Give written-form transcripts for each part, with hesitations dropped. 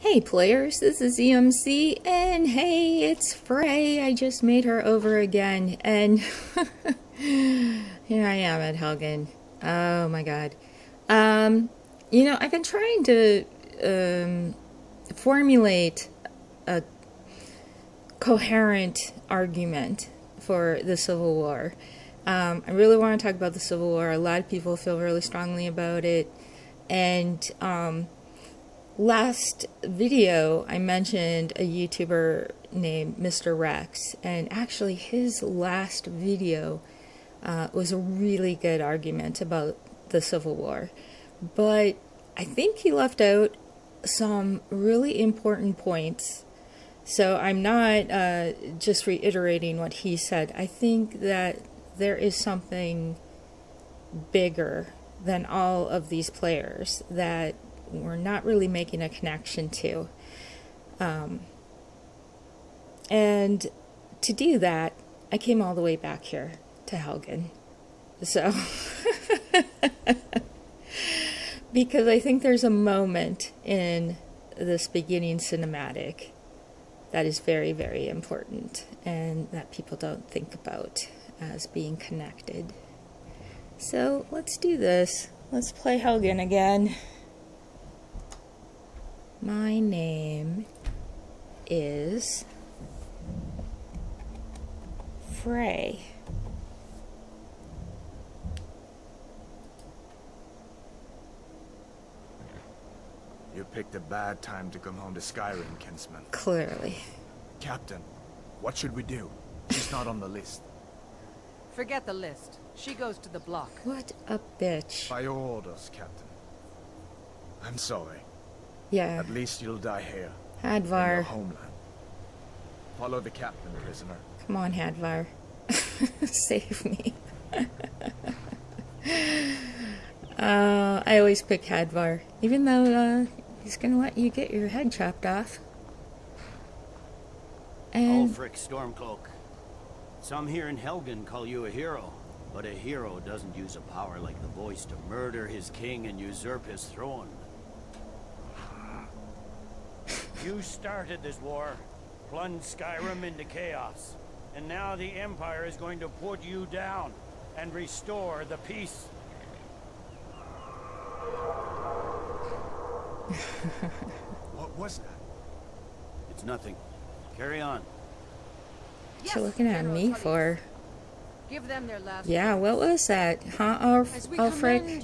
Hey players, this is EMC, and hey, it's Frey. I just made her over again, and here I am at Helgan. Oh my god. I've been trying to formulate a coherent argument for the Civil War. I really want to talk about the Civil War. A lot of people feel really strongly about it, and last video I mentioned a YouTuber named Mr. Rex, and actually his last video was a really good argument about the Civil War, but I think he left out some really important points. So I'm not just reiterating what he said. I think that there is something bigger than all of these players that we're not really making a connection to. And to do that, I came all the way back here to Helgan. So, because I think there's a moment in this beginning cinematic that is very, very important and that people don't think about as being connected. So let's do this. Let's play Helgan again. My name is Frey. You picked a bad time to come home to Skyrim, kinsman. Clearly. Captain, what should we do? She's not on the list. Forget the list. She goes to the block. What a bitch. By your orders, Captain. I'm sorry. Yeah. At least you'll die here. Hadvar. In your homeland. Follow the captain, prisoner. Come on, Hadvar. Save me. I always pick Hadvar, even though he's gonna let you get your head chopped off. And Ulfric Stormcloak. Some here in Helgan call you a hero, but a hero doesn't use a power like the voice to murder his king and usurp his throne. You started this war, plunged Skyrim into chaos, and now the Empire is going to put you down and restore the peace. What was that? It's nothing. Carry on. what you looking at me for? Give them their last Yeah, what was that? Huh, Ulfric?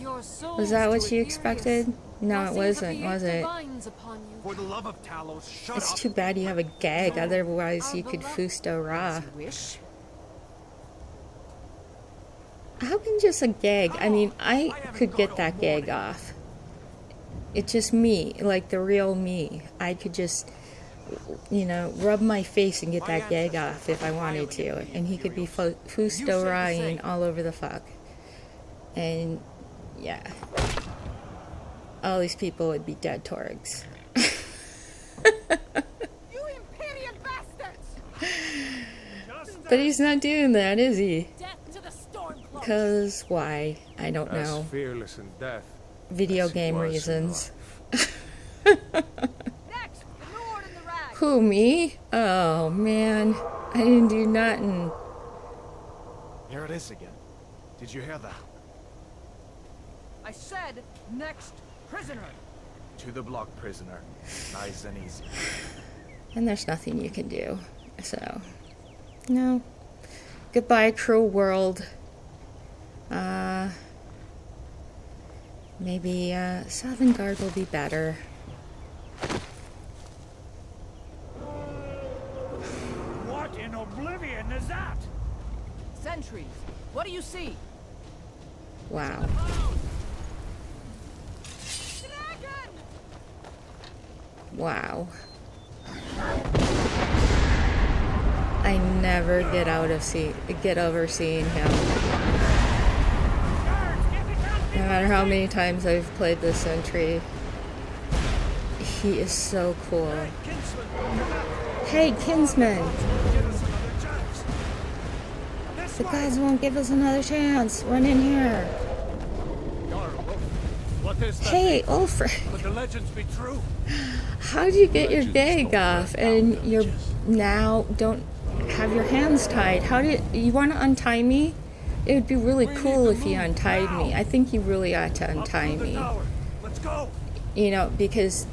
Was that what you expected? No, it wasn't, was it? For the love of Talos, shut It's up. too bad you have a gag, otherwise you could Fusto Ra. How can just a gag? I mean, I could get that gag off. It's just me, like the real me. I could just, rub my face and get that gag off if I wanted to. And he could be Fusto Ra-ing all over the fuck. And, yeah. All these people would be dead Torgs. You Imperial bastards! But he's not doing that, is he? Death to the Stormcloak! Because why? I don't know. Fearless in death. Video as he game was in reasons. Next, the Nirn and the Rag! Who, me? Oh, man. I didn't do nothing. Here it is again. Did you hear that? I said, next prisoner! To the block, prisoner. Nice and easy. And there's nothing you can do. So, no. Goodbye, cruel world. Maybe, Sovngarde will be better. What in oblivion is that? Sentries, what do you see? Wow. Dragon! Wow. I never get over seeing him. No matter how many times I've played this sentry, he is so cool. Hey, kinsman! The gods won't give us another chance. Run in here. Hey, Ulfric! Could the legends be true? How'd you get your bag off and you're now don't have your hands tied? How did you want to untie me? It would be really cool if you untied me. I think you really ought to untie me. Let's go. You know, because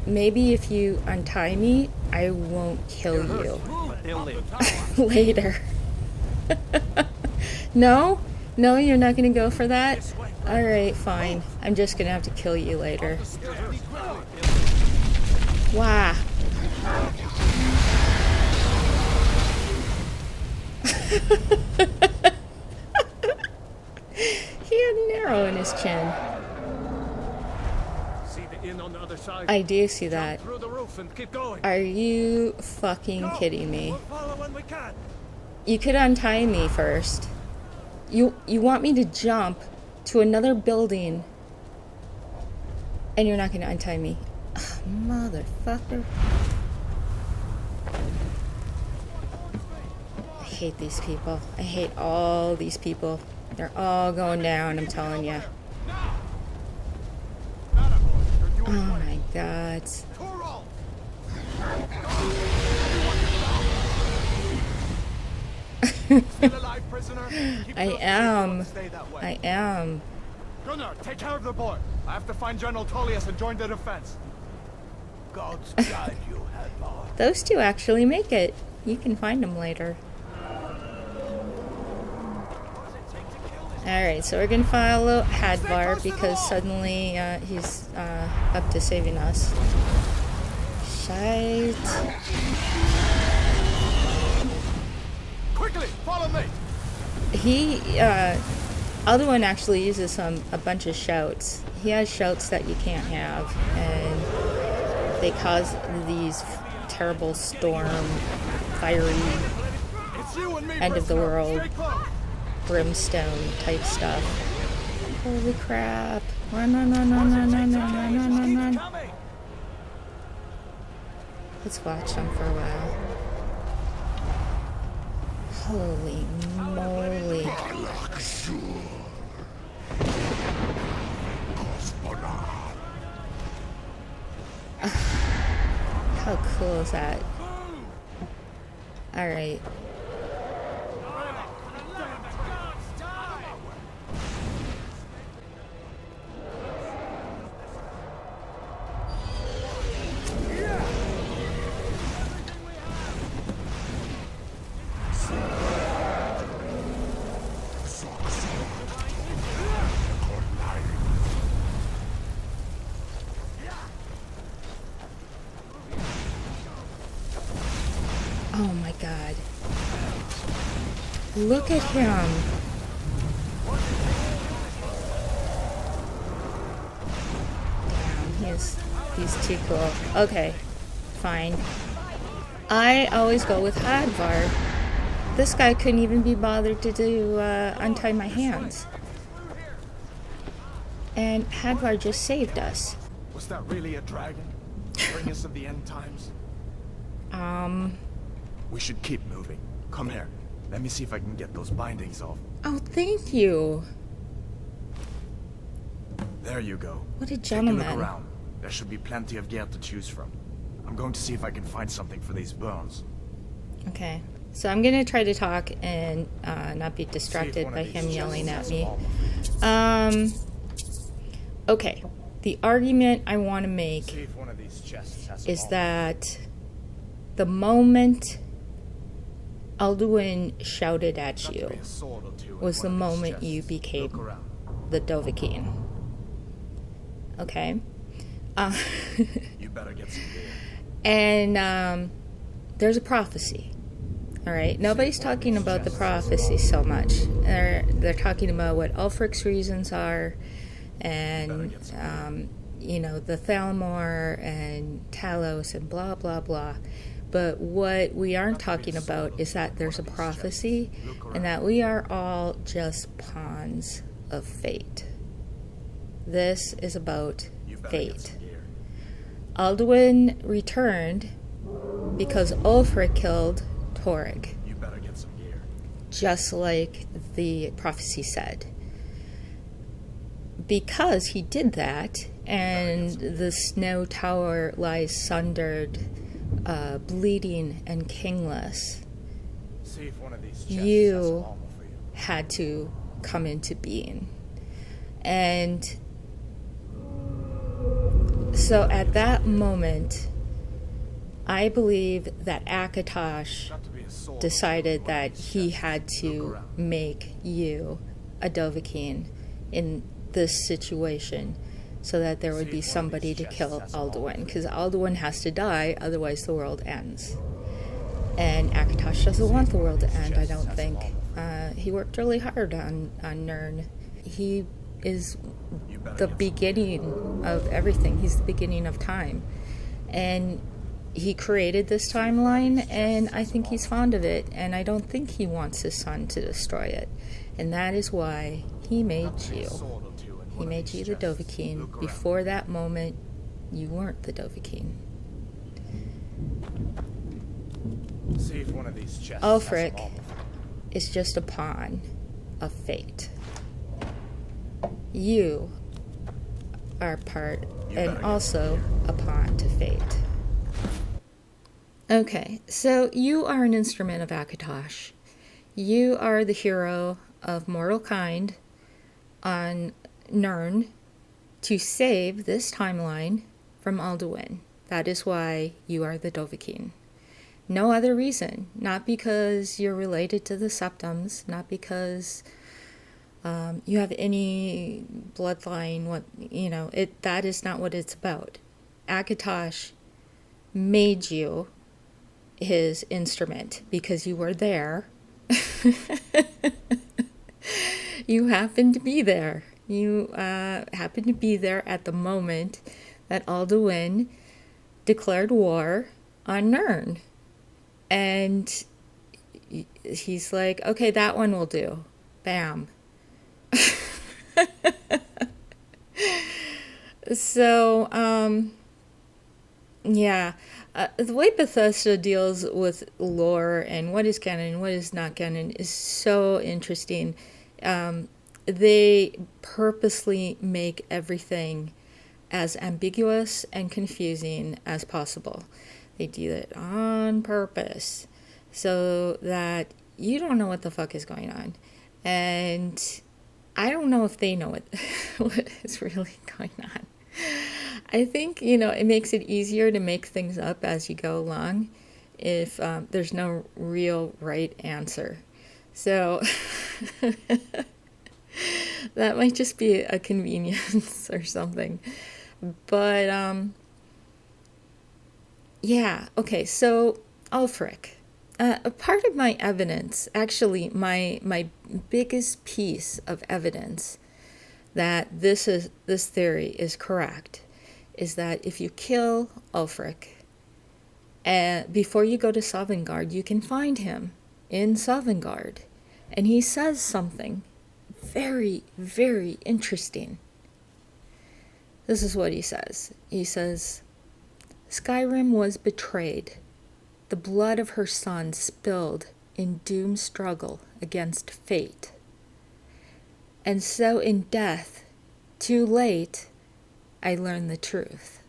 maybe if you untie me, I won't kill you later. No? No, you're not going to go for that? Alright, fine. I'm just going to have to kill you later. Wow. He had an arrow in his chin. See the inn on the other side? I do see that. Through the roof and keep going. Are you fucking kidding me? We'll follow when we can. You could untie me first. You want me to jump to another building and you're not going to untie me. Ugh, motherfucker. I hate these people. I hate all these people. They're all going down, I'm telling you. Oh my god. I am. Gunnar, take care of the boy. I have to find General Tullius and join the defense. God's guide you, Hadvar. Those two actually make it. You can find them later. Alright, so we're gonna follow Hadvar because suddenly he's up to saving us. Shite. Quickly, follow me. Alduin actually uses a bunch of shouts. He has shouts that you can't have, and they cause these terrible storm, fiery, end of the world, brimstone type stuff. Holy crap. Run, run, run, run, run, run, run, run, run, run, run. Let's watch them for a while. Holy moly. How cool is that? Alright. Oh my god. Look at him. Damn, he's too cool. Okay, fine. I always go with Hadvar. This guy couldn't even be bothered to untie my hands. And Hadvar just saved us. Was that really a dragon? Bring us of the end times? We should keep moving. Come here. Let me see if I can get those bindings off. Oh, thank you. There you go. What a Take a gentleman. look around. There should be plenty of gear to choose from. I'm going to see if I can find something for these burns. Okay. So I'm going to try to talk and not be distracted by him yelling at me. Okay. The argument I want to make See if one of these chests has is that the moment Alduin shouted at you was the moment you became the Dovahkiin. Okay? You better get some gear. And there's a prophecy. Alright? Nobody's talking about the prophecy so much. They're talking about what Ulfric's reasons are, and you know, the Thalmor and Talos and blah blah blah. But what we aren't talking about is that there's a prophecy and that we are all just pawns of fate. This is about fate. Alduin returned because Ulfric killed Torrig, just like the prophecy said. Because he did that, and the snow tower lies sundered, bleeding and kingless, See if one of these chests You- has some armor for you. had to come into being. And so at that moment, I believe that Akatosh Got to be a sword decided in one of that these he chests. had Look to around. make you a Dovahkiin in this situation so that there would See be if one of somebody these to chests kill has some armor Alduin, for you. because Alduin has to die, otherwise the world ends. And Akatosh doesn't want the world to end, I don't think. He worked really hard on Nirn. He is You better the get some beginning of everything. He's the beginning of time. And he created this timeline, and I think he's fond of it, and I don't think he wants his son to destroy it. And that is why he made you. sword or two in He one of made these you the chests. Dovahkiin. Look around. Before that moment, you weren't the Dovahkiin. See if one of these chests Ulfric has some armor for you. is just a pawn of fate. You are part You and better get also a pawn to fate. Okay, so you are an instrument of Akatosh. You are the hero of mortal kind on Nirn to save this timeline from Alduin. That is why you are the Dovahkiin. No other reason. Not because you're related to the Septums, not because you have any bloodline. That is not what it's about. Akatosh made you his instrument because you were there. You happened to be there. You happened to be there at the moment that Alduin declared war on Nirn. And he's like, okay, that one will do. Bam. So, yeah. The way Bethesda deals with lore and what is canon and what is not canon is so interesting. They purposely make everything as ambiguous and confusing as possible. They do it on purpose so that you don't know what the fuck is going on. And I don't know if they know what is really going on. I think, it makes it easier to make things up as you go along if there's no real right answer. So that might just be a convenience or something. But, yeah, okay, so Ulfric. A part of my evidence, actually my biggest piece of evidence that this theory is correct, is that if you kill Ulfric, before you go to Sovngarde, you can find him in Sovngarde, and he says something very, very interesting. This is what he says. He says, Skyrim was betrayed. The blood of her son spilled in doomed struggle against fate. And so in death, too late, I learned the truth.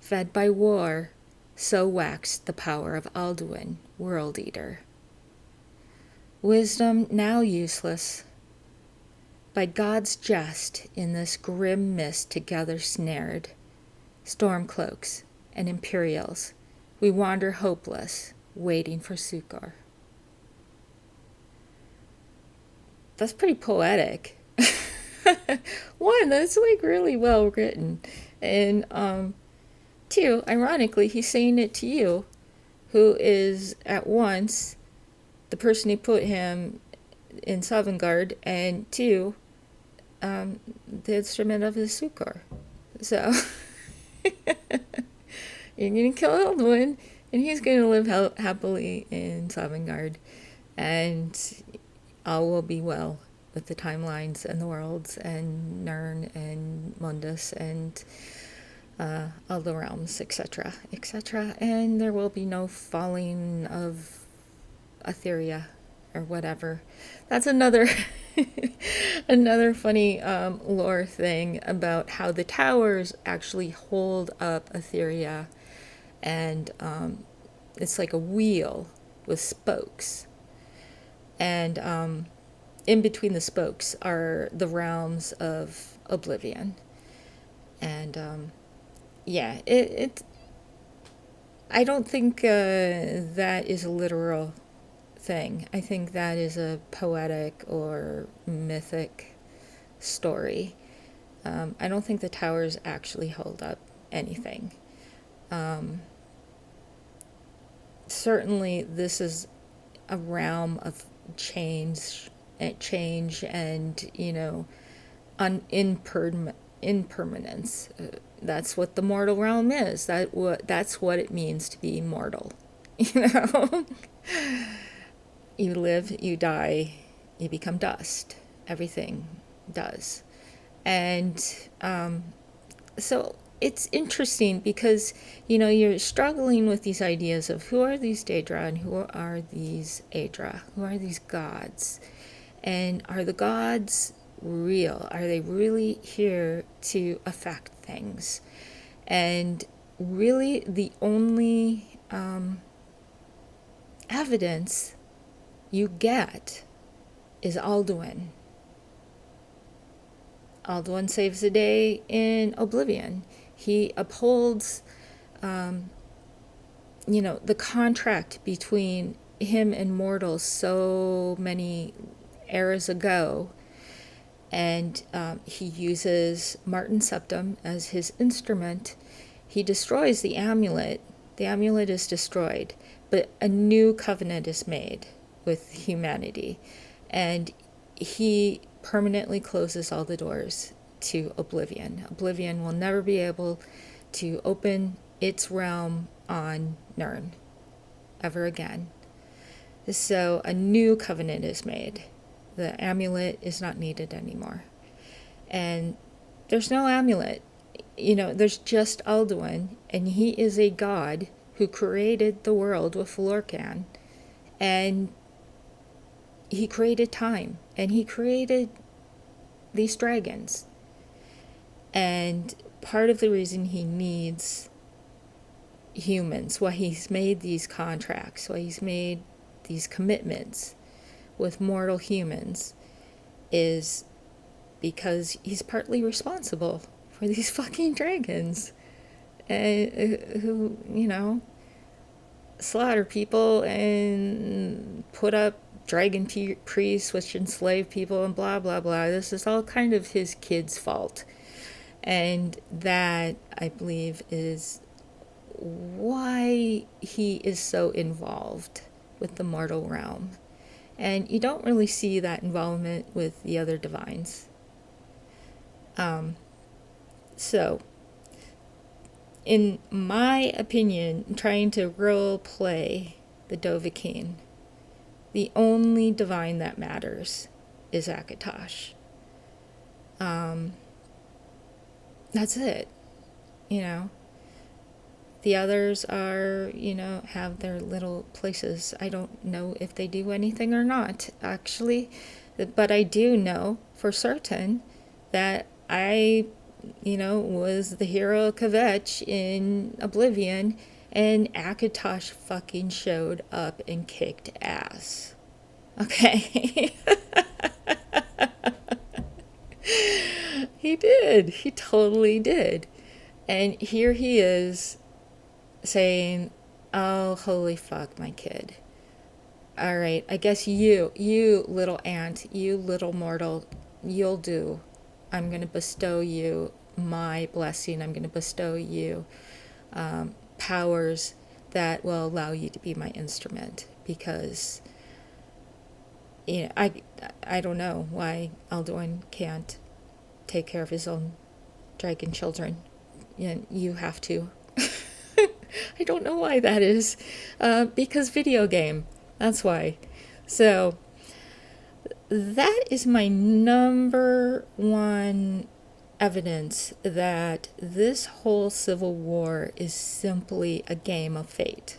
Fed by war, so waxed the power of Alduin, World Eater. Wisdom now useless. By God's jest in this grim mist together snared, Stormcloaks and Imperials, we wander hopeless, waiting for succor. That's pretty poetic. One, that's really well written. And two, ironically, he's saying it to you, who is at once the person who put him in Sovngarde, and two, the instrument of his succor. So you're going to kill Alduin, and he's going to live happily in Sovngarde, and all will be well with the timelines and the worlds and Nirn and Mundus and all the realms, etc., etc. And there will be no falling of Etheria or whatever. That's another Another funny lore thing about how the towers actually hold up Etheria, and it's like a wheel with spokes, and in between the spokes are the realms of oblivion. And yeah, I don't think that is a literal thing. I think that is a poetic or mythic story. I don't think the towers actually hold up anything. Certainly this is a realm of change and, you know, impermanence. That's what the mortal realm is. That's what it means to be mortal. You know, you live, you die, you become dust. Everything does. And so it's interesting because, you know, you're struggling with these ideas of who are these Daedra and who are these Aedra, who are these gods, and are the gods real? Are they really here to affect things? And really the only evidence you get is Alduin. Alduin saves the day in Oblivion. He upholds, you know, the contract between him and mortals so many eras ago. And he uses Martin Septim as his instrument. He destroys the amulet. The amulet is destroyed, but a new covenant is made with humanity. And he permanently closes all the doors to Oblivion. Oblivion will never be able to open its realm on Nirn ever again. So a new covenant is made. The amulet is not needed anymore. And there's no amulet. You know, there's just Alduin, and he is a god who created the world with Lorcan. And he created time, and he created these dragons. And part of the reason he needs humans, why he's made these contracts, why he's made these commitments with mortal humans, is because he's partly responsible for these fucking dragons, who, you know, slaughter people and put up dragon priests which enslave people and blah blah blah. This is all kind of his kid's fault, and that, I believe, is why he is so involved with the mortal realm. And you don't really see that involvement with the other divines. So, in my opinion, trying to role play the Dovahkiin, the only divine that matters is Akatosh. That's it. You know, the others are, you know, have their little places. I don't know if they do anything or not, actually, but I do know for certain that I, you know, was the hero Kvetch in Oblivion, and Akatosh fucking showed up and kicked ass. Okay? He did. He totally did. And here he is saying, oh, holy fuck, my kid. All right, I guess you little ant, you little mortal, you'll do. I'm going to bestow you my blessing. I'm going to bestow you powers that will allow you to be my instrument, because, you know, I don't know why Alduin can't take care of his own dragon children. And you have to. I don't know why that is. Because video game. That's why. So, that is my number one evidence that this whole civil war is simply a game of fate.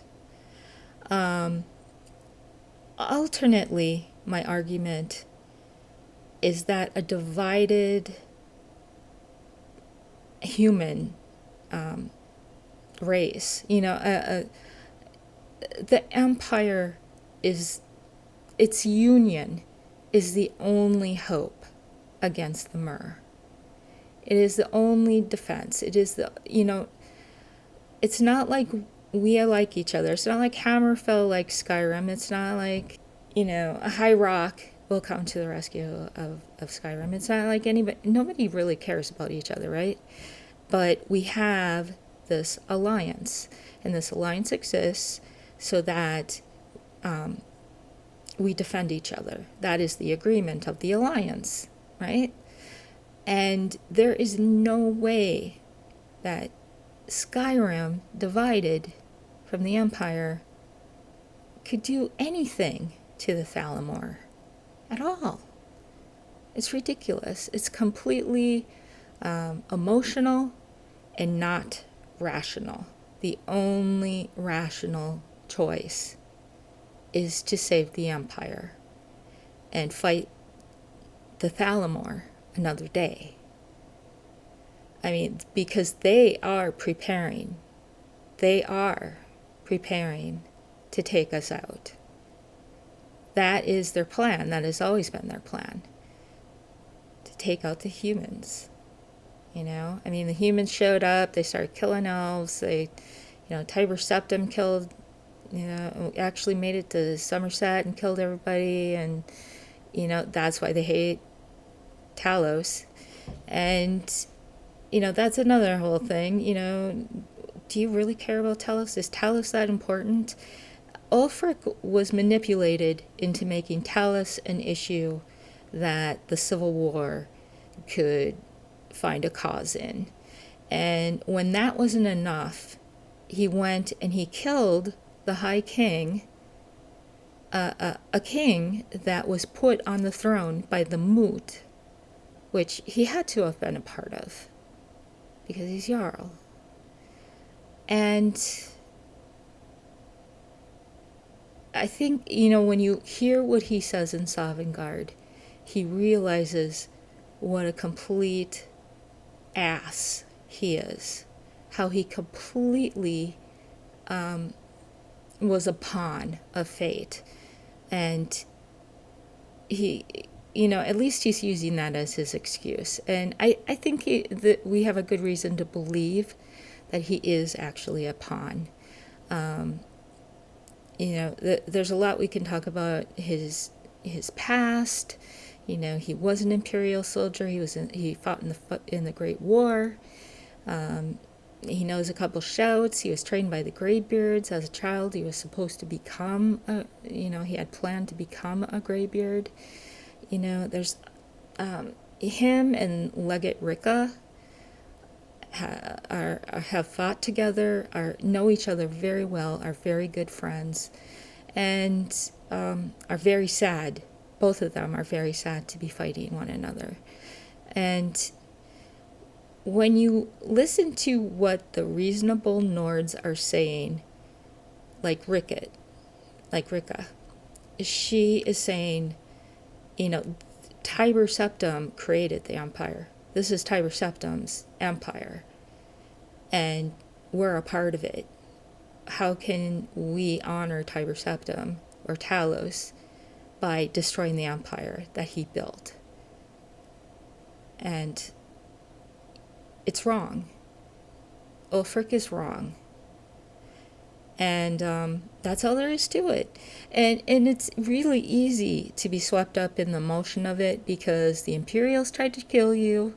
Alternately, my argument is that a divided human race, the Empire is, its union is the only hope against the Myr. It is the only defense. It is it's not like we like each other. It's not like Hammerfell like Skyrim. It's not like, a High Rock will come to the rescue of Skyrim. It's not like nobody really cares about each other, right? But we have this alliance, and this alliance exists so that we defend each other. That is the agreement of the alliance, right? And there is no way that Skyrim, divided from the Empire, could do anything to the Thalamor at all. It's ridiculous. It's completely emotional and not rational. The only rational choice is to save the Empire and fight the Thalamor another day. I mean, because they are preparing to take us out. That is their plan. That has always been their plan. To take out the humans. I mean, the humans showed up, they started killing elves, Tiber Septim killed, actually made it to Somerset and killed everybody, and, that's why they hate Talos. And, that's another whole thing, do you really care about Talos? Is Talos that important? Ulfric was manipulated into making Talos an issue that the Civil War could find a cause in. And when that wasn't enough, he went and he killed the High King, a king that was put on the throne by the Moot, which he had to have been a part of, because he's Jarl. And I think, when you hear what he says in Sovngarde, he realizes what a complete ass he is. How he completely was a pawn of fate. And he, at least he's using that as his excuse. And I think that we have a good reason to believe that he is actually a pawn. There's a lot we can talk about his past. He was an Imperial soldier. He fought in the Great War. He knows a couple shouts. He was trained by the Greybeards as a child. He was supposed to become he had planned to become a Greybeard. There's him and Legate Ricka have fought together, know each other very well, are very good friends, and are very sad. Both of them are very sad to be fighting one another. And when you listen to what the reasonable Nords are saying, like Ricka, she is saying, Tiber Septim created the Empire. This is Tiber Septim's empire, and we're a part of it. How can we honor Tiber Septim or Talos by destroying the empire that he built? And it's wrong. Ulfric is wrong. And that's all there is to it. And it's really easy to be swept up in the emotion of it, because the Imperials tried to kill you,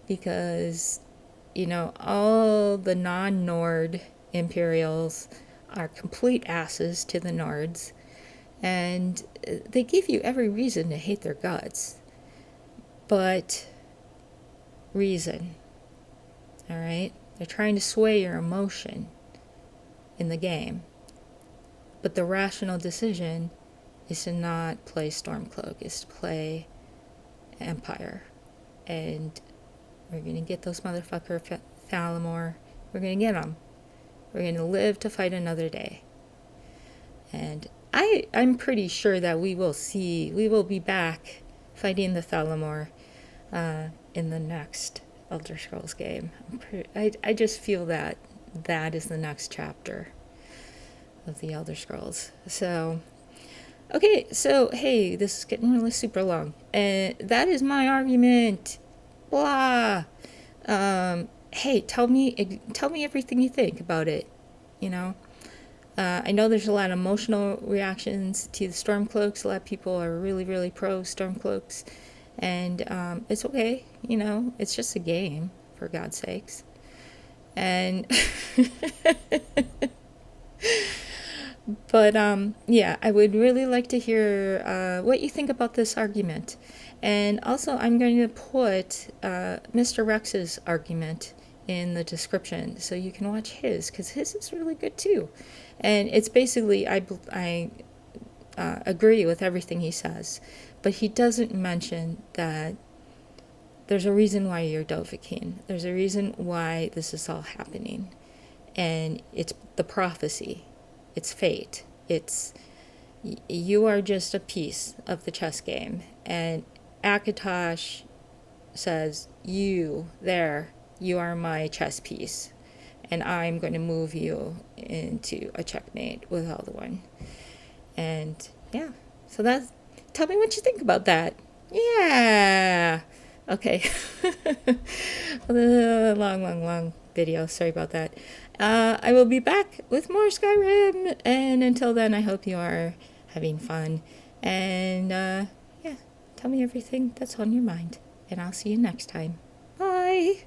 because, all the non-Nord Imperials are complete asses to the Nords, and they give you every reason to hate their guts. But reason, all right? They're trying to sway your emotion in the game. But the rational decision is to not play Stormcloak, is to play Empire. And we're going to get those motherfucker Thalamor. We're going to get them. We're going to live to fight another day. And I'm pretty sure that we will be back fighting the Thalamor in the next Elder Scrolls game. I just feel that that is the next chapter of the Elder Scrolls. So, okay, so hey, this is getting really super long, and that is my argument. Blah. Hey, tell me everything you think about it. You know, I know there's a lot of emotional reactions to the Stormcloaks. A lot of people are really, really pro Stormcloaks, and it's okay. You know, it's just a game, for God's sakes. And but yeah, I would really like to hear what you think about this argument. And also, I'm going to put Mr. Rex's argument in the description so you can watch his, because his is really good too. And it's basically, I agree with everything he says, but he doesn't mention that there's a reason why you're Dovahkiin. There's a reason why this is all happening. And it's the prophecy. It's fate. It's, you are just a piece of the chess game. And Akatosh says, you are my chess piece. And I'm going to move you into a checkmate with Alduin. And yeah, so that's, tell me what you think about that. Yeah. Okay. long video. Sorry about that. I will be back with more Skyrim. And until then, I hope you are having fun. And yeah, tell me everything that's on your mind. And I'll see you next time. Bye.